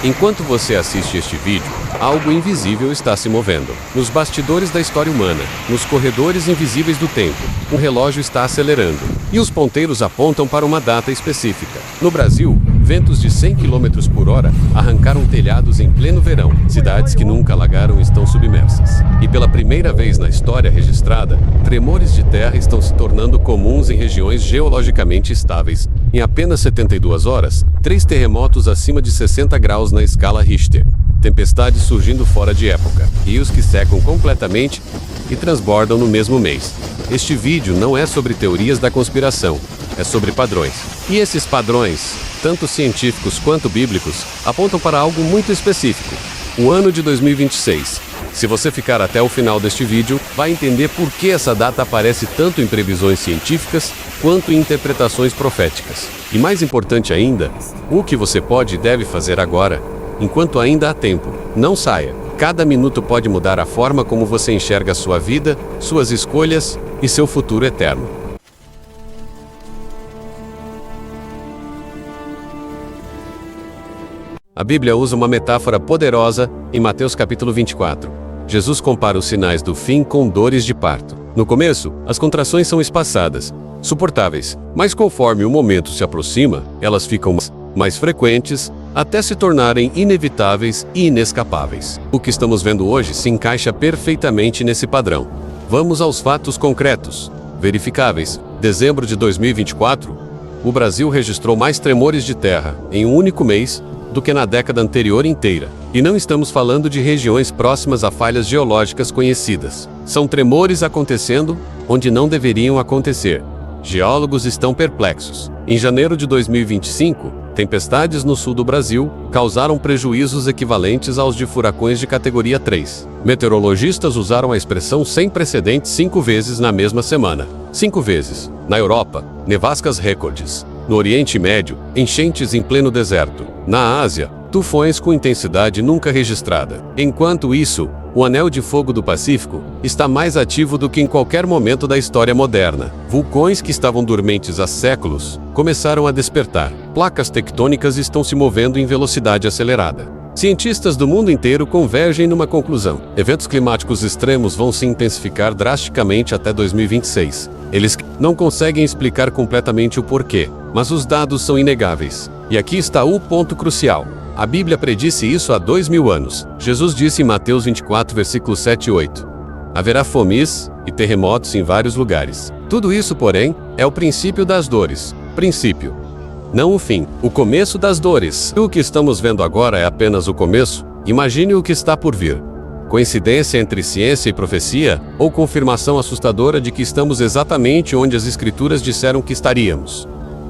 Enquanto você assiste este vídeo, algo invisível está se movendo. Nos bastidores da história humana, nos corredores invisíveis do tempo, um relógio está acelerando. E os ponteiros apontam para uma data específica. No Brasil, ventos de 100 km por hora arrancaram telhados em pleno verão. Cidades que nunca alagaram estão submersas. E pela primeira vez na história registrada, tremores de terra estão se tornando comuns em regiões geologicamente estáveis. Em apenas 72 horas, 3 terremotos acima de 60 graus na escala Richter. Tempestades surgindo fora de época. Rios que secam completamente e transbordam no mesmo mês. Este vídeo não é sobre teorias da conspiração, é sobre padrões. E esses padrões, tanto científicos quanto bíblicos, apontam para algo muito específico: o ano de 2026. Se você ficar até o final deste vídeo, vai entender por que essa data aparece tanto em previsões científicas quanto em interpretações proféticas. E mais importante ainda, o que você pode e deve fazer agora, enquanto ainda há tempo. Não saia. Cada minuto pode mudar a forma como você enxerga a sua vida, suas escolhas e seu futuro eterno. A Bíblia usa uma metáfora poderosa em Mateus capítulo 24. Jesus compara os sinais do fim com dores de parto. No começo, as contrações são espaçadas, suportáveis, mas conforme o momento se aproxima, elas ficam mais frequentes, até se tornarem inevitáveis e inescapáveis. O que estamos vendo hoje se encaixa perfeitamente nesse padrão. Vamos aos fatos concretos, verificáveis. Dezembro de 2024, o Brasil registrou mais tremores de terra em um único mês do que na década anterior inteira. E não estamos falando de regiões próximas a falhas geológicas conhecidas. São tremores acontecendo onde não deveriam acontecer. Geólogos estão perplexos. Em janeiro de 2025, tempestades no sul do Brasil causaram prejuízos equivalentes aos de furacões de categoria 3. Meteorologistas usaram a expressão sem precedentes 5 vezes na mesma semana. 5 vezes. Na Europa, nevascas recordes. No Oriente Médio, enchentes em pleno deserto. Na Ásia, tufões com intensidade nunca registrada. Enquanto isso, o Anel de Fogo do Pacífico está mais ativo do que em qualquer momento da história moderna. Vulcões que estavam dormentes há séculos começaram a despertar. Placas tectônicas estão se movendo em velocidade acelerada. Cientistas do mundo inteiro convergem numa conclusão: eventos climáticos extremos vão se intensificar drasticamente até 2026. Eles não conseguem explicar completamente o porquê, mas os dados são inegáveis. E aqui está o ponto crucial. A Bíblia predisse isso há 2000 anos. Jesus disse em Mateus 24, versículos 7 e 8. Haverá fomes e terremotos em vários lugares. Tudo isso, porém, é o princípio das dores. Princípio. Não o fim, o começo das dores. O que estamos vendo agora é apenas o começo. Imagine o que está por vir. Coincidência entre ciência e profecia, ou confirmação assustadora de que estamos exatamente onde as Escrituras disseram que estaríamos?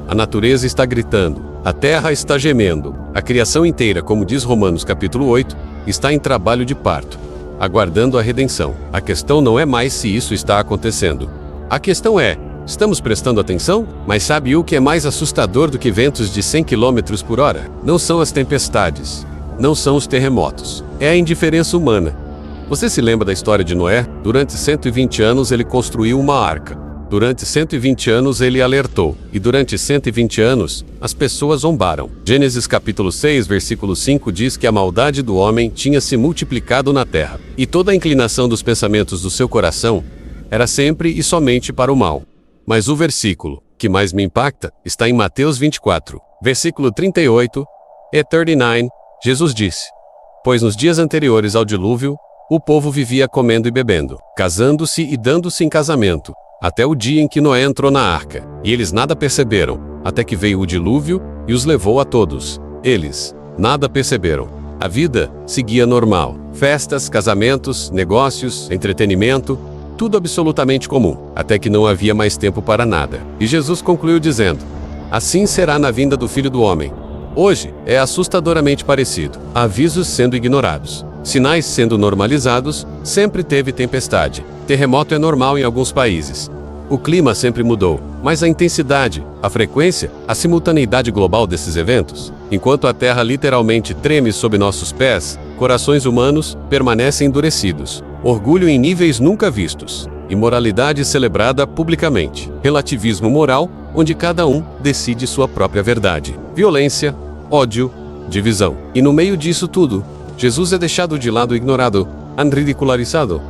A natureza está gritando, a terra está gemendo, a criação inteira, como diz Romanos capítulo 8, está em trabalho de parto, aguardando a redenção. A questão não é mais se isso está acontecendo. A questão é: estamos prestando atenção? Mas sabe o que é mais assustador do que ventos de 100 km por hora? Não são as tempestades, não são os terremotos, é a indiferença humana. Você se lembra da história de Noé? Durante 120 anos ele construiu uma arca. Durante 120 anos ele alertou, e durante 120 anos, as pessoas zombaram. Gênesis capítulo 6, versículo 5 diz que a maldade do homem tinha se multiplicado na terra, e toda a inclinação dos pensamentos do seu coração era sempre e somente para o mal. Mas o versículo que mais me impacta está em Mateus 24, versículo 38 e 39, Jesus disse: pois nos dias anteriores ao dilúvio, o povo vivia comendo e bebendo, casando-se e dando-se em casamento, até o dia em que Noé entrou na arca. E eles nada perceberam, até que veio o dilúvio e os levou a todos. Eles nada perceberam. A vida seguia normal. Festas, casamentos, negócios, entretenimento, tudo absolutamente comum, até que não havia mais tempo para nada. E Jesus concluiu dizendo: assim será na vinda do Filho do Homem. Hoje é assustadoramente parecido. Avisos sendo ignorados. Sinais sendo normalizados. Sempre teve tempestade. Terremoto é normal em alguns países. O clima sempre mudou, mas a intensidade, a frequência, a simultaneidade global desses eventos, enquanto a Terra literalmente treme sob nossos pés, corações humanos permanecem endurecidos. Orgulho em níveis nunca vistos. Imoralidade celebrada publicamente. Relativismo moral, onde cada um decide sua própria verdade. Violência, ódio, divisão. E no meio disso tudo, Jesus é deixado de lado, ignorado, ridicularizado,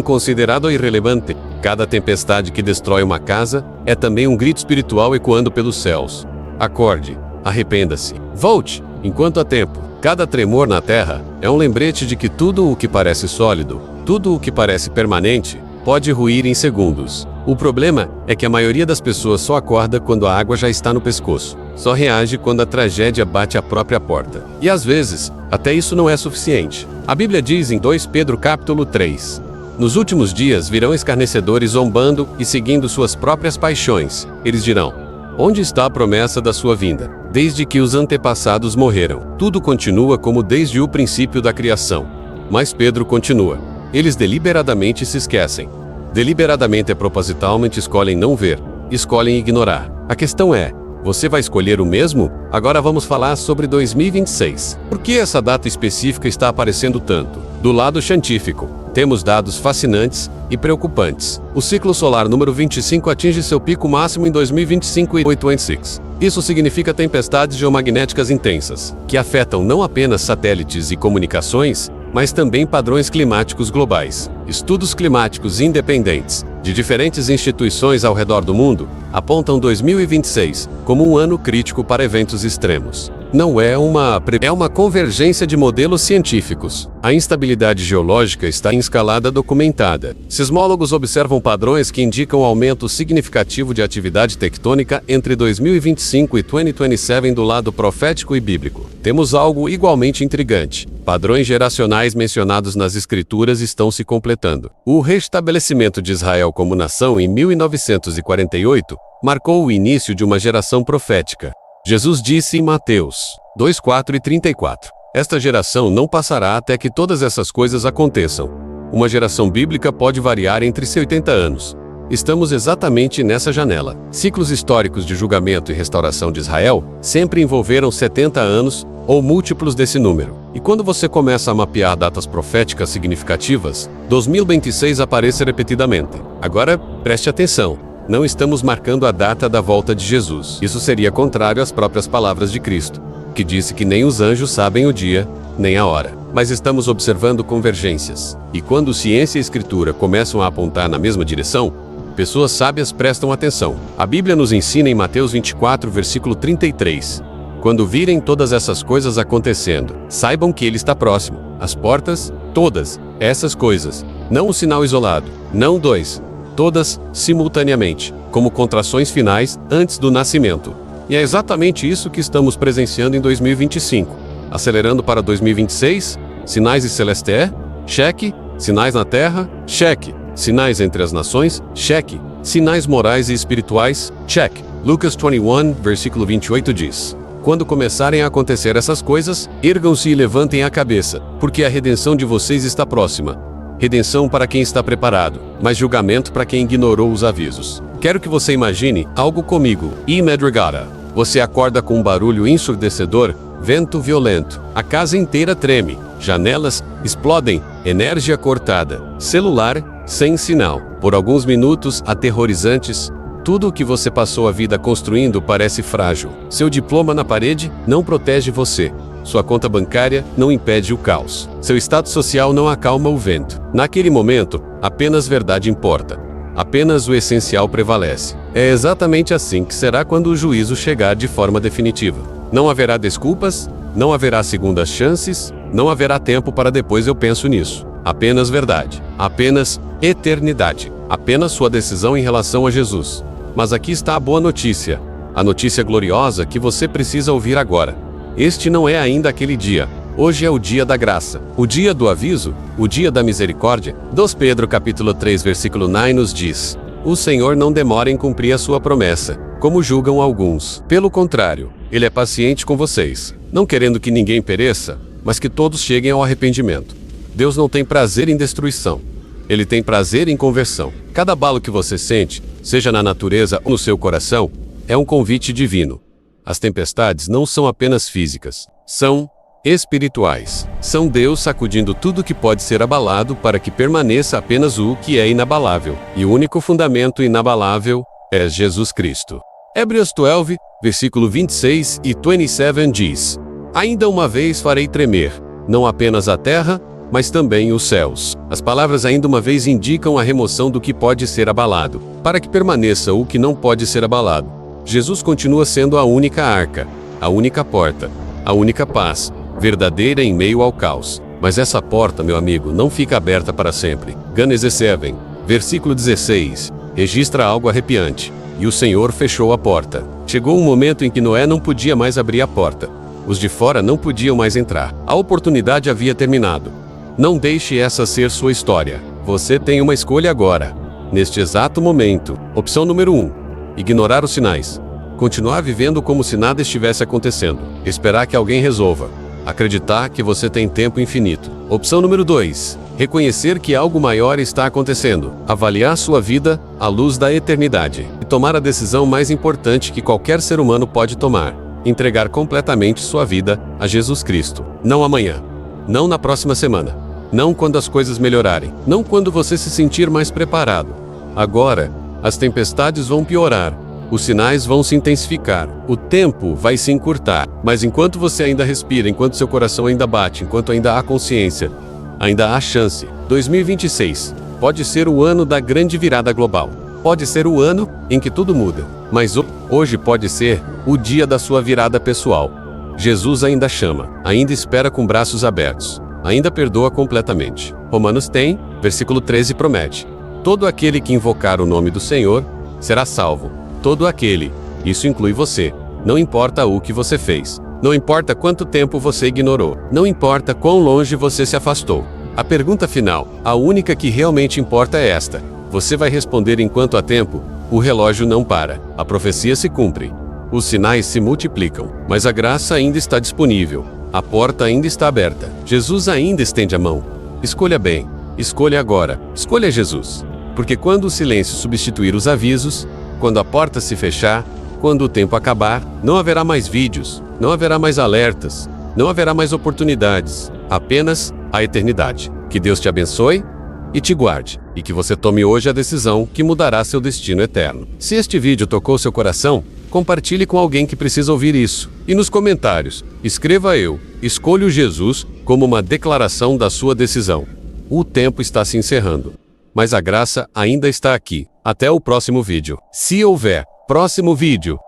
considerado irrelevante. Cada tempestade que destrói uma casa é também um grito espiritual ecoando pelos céus. Acorde, arrependa-se, volte, enquanto há tempo. Cada tremor na terra é um lembrete de que tudo o que parece sólido, tudo o que parece permanente, pode ruir em segundos. O problema é que a maioria das pessoas só acorda quando a água já está no pescoço. Só reage quando a tragédia bate à própria porta. E às vezes, até isso não é suficiente. A Bíblia diz em 2 Pedro capítulo 3: nos últimos dias virão escarnecedores zombando e seguindo suas próprias paixões. Eles dirão: onde está a promessa da sua vinda? Desde que os antepassados morreram, tudo continua como desde o princípio da criação. Mas Pedro continua: eles deliberadamente se esquecem. Deliberadamente e propositalmente escolhem não ver, escolhem ignorar. A questão é: você vai escolher o mesmo? Agora vamos falar sobre 2026. Por que essa data específica está aparecendo tanto? Do lado científico, temos dados fascinantes e preocupantes. O ciclo solar número 25 atinge seu pico máximo em 2025 e 826. Isso significa tempestades geomagnéticas intensas, que afetam não apenas satélites e comunicações, mas também padrões climáticos globais. Estudos climáticos independentes, de diferentes instituições ao redor do mundo, apontam 2026 como um ano crítico para eventos extremos. Não é uma convergência de modelos científicos. A instabilidade geológica está em escalada documentada. Sismólogos observam padrões que indicam aumento significativo de atividade tectônica entre 2025 e 2027 do lado profético e bíblico. Temos algo igualmente intrigante. Padrões geracionais mencionados nas Escrituras estão se completando. O restabelecimento de Israel como nação em 1948 marcou o início de uma geração profética. Jesus disse em Mateus 2:4 e 34: esta geração não passará até que todas essas coisas aconteçam. Uma geração bíblica pode variar entre 80 anos. Estamos exatamente nessa janela. Ciclos históricos de julgamento e restauração de Israel sempre envolveram 70 anos ou múltiplos desse número. E quando você começa a mapear datas proféticas significativas, 2026 aparece repetidamente. Agora, preste atenção. Não estamos marcando a data da volta de Jesus. Isso seria contrário às próprias palavras de Cristo, que disse que nem os anjos sabem o dia, nem a hora. Mas estamos observando convergências. E quando ciência e escritura começam a apontar na mesma direção, pessoas sábias prestam atenção. A Bíblia nos ensina em Mateus 24, versículo 33. Quando virem todas essas coisas acontecendo, saibam que ele está próximo. As portas, todas essas coisas. Não um sinal isolado, não dois. Todas, simultaneamente, como contrações finais antes do nascimento. E é exatamente isso que estamos presenciando em 2025. Acelerando para 2026, sinais e celeste, cheque, sinais na terra, cheque, sinais entre as nações, cheque, sinais morais e espirituais, cheque. Lucas 21, versículo 28 diz: quando começarem a acontecer essas coisas, ergam-se e levantem a cabeça, porque a redenção de vocês está próxima. Redenção para quem está preparado, mas julgamento para quem ignorou os avisos. Quero que você imagine algo comigo. E madrugada, você acorda com um barulho ensurdecedor, vento violento. A casa inteira treme, janelas explodem, energia cortada, celular sem sinal. Por alguns minutos aterrorizantes, tudo o que você passou a vida construindo parece frágil. Seu diploma na parede não protege você. Sua conta bancária não impede o caos. Seu status social não acalma o vento. Naquele momento, apenas verdade importa. Apenas o essencial prevalece. É exatamente assim que será quando o juízo chegar de forma definitiva. Não haverá desculpas, não haverá segundas chances, não haverá tempo para depois eu penso nisso. Apenas verdade. Apenas eternidade. Apenas sua decisão em relação a Jesus. Mas aqui está a boa notícia. A notícia gloriosa que você precisa ouvir agora. Este não é ainda aquele dia. Hoje é o dia da graça, o dia do aviso, o dia da misericórdia. 2 Pedro capítulo 3, versículo 9 nos diz: o Senhor não demora em cumprir a sua promessa, como julgam alguns. Pelo contrário, ele é paciente com vocês, não querendo que ninguém pereça, mas que todos cheguem ao arrependimento. Deus não tem prazer em destruição. Ele tem prazer em conversão. Cada abalo que você sente, seja na natureza ou no seu coração, é um convite divino. As tempestades não são apenas físicas, são espirituais. São Deus sacudindo tudo que pode ser abalado para que permaneça apenas o que é inabalável. E o único fundamento inabalável é Jesus Cristo. Hebreus 12, versículo 26 e 27 diz: Ainda uma vez farei tremer, não apenas a terra, mas também os céus. As palavras ainda uma vez indicam a remoção do que pode ser abalado, para que permaneça o que não pode ser abalado. Jesus continua sendo a única arca, a única porta, a única paz, verdadeira em meio ao caos. Mas essa porta, meu amigo, não fica aberta para sempre. Gênesis 7, versículo 16, registra algo arrepiante. E o Senhor fechou a porta. Chegou um momento em que Noé não podia mais abrir a porta. Os de fora não podiam mais entrar. A oportunidade havia terminado. Não deixe essa ser sua história. Você tem uma escolha agora. Neste exato momento. Opção número 1. Ignorar os sinais. Continuar vivendo como se nada estivesse acontecendo. Esperar que alguém resolva. Acreditar que você tem tempo infinito. Opção número 2. Reconhecer que algo maior está acontecendo. Avaliar sua vida à luz da eternidade. E tomar a decisão mais importante que qualquer ser humano pode tomar. Entregar completamente sua vida a Jesus Cristo. Não amanhã. Não na próxima semana. Não quando as coisas melhorarem. Não quando você se sentir mais preparado. Agora, as tempestades vão piorar. Os sinais vão se intensificar. O tempo vai se encurtar. Mas enquanto você ainda respira, enquanto seu coração ainda bate, enquanto ainda há consciência, ainda há chance. 2026 pode ser o ano da grande virada global. Pode ser o ano em que tudo muda. Mas hoje pode ser o dia da sua virada pessoal. Jesus ainda chama, ainda espera com braços abertos, ainda perdoa completamente. Romanos 10, versículo 13 promete: todo aquele que invocar o nome do Senhor será salvo. Todo aquele, isso inclui você. Não importa o que você fez. Não importa quanto tempo você ignorou. Não importa quão longe você se afastou. A pergunta final, a única que realmente importa é esta. Você vai responder enquanto há tempo? O relógio não para. A profecia se cumpre. Os sinais se multiplicam. Mas a graça ainda está disponível. A porta ainda está aberta. Jesus ainda estende a mão. Escolha bem. Escolha agora. Escolha Jesus. Porque quando o silêncio substituir os avisos, quando a porta se fechar, quando o tempo acabar, não haverá mais vídeos, não haverá mais alertas, não haverá mais oportunidades, apenas a eternidade. Que Deus te abençoe e te guarde, e que você tome hoje a decisão que mudará seu destino eterno. Se este vídeo tocou seu coração, compartilhe com alguém que precisa ouvir isso. E nos comentários, escreva "Eu escolho Jesus" como uma declaração da sua decisão. O tempo está se encerrando, mas a graça ainda está aqui. Até o próximo vídeo. Se houver próximo vídeo.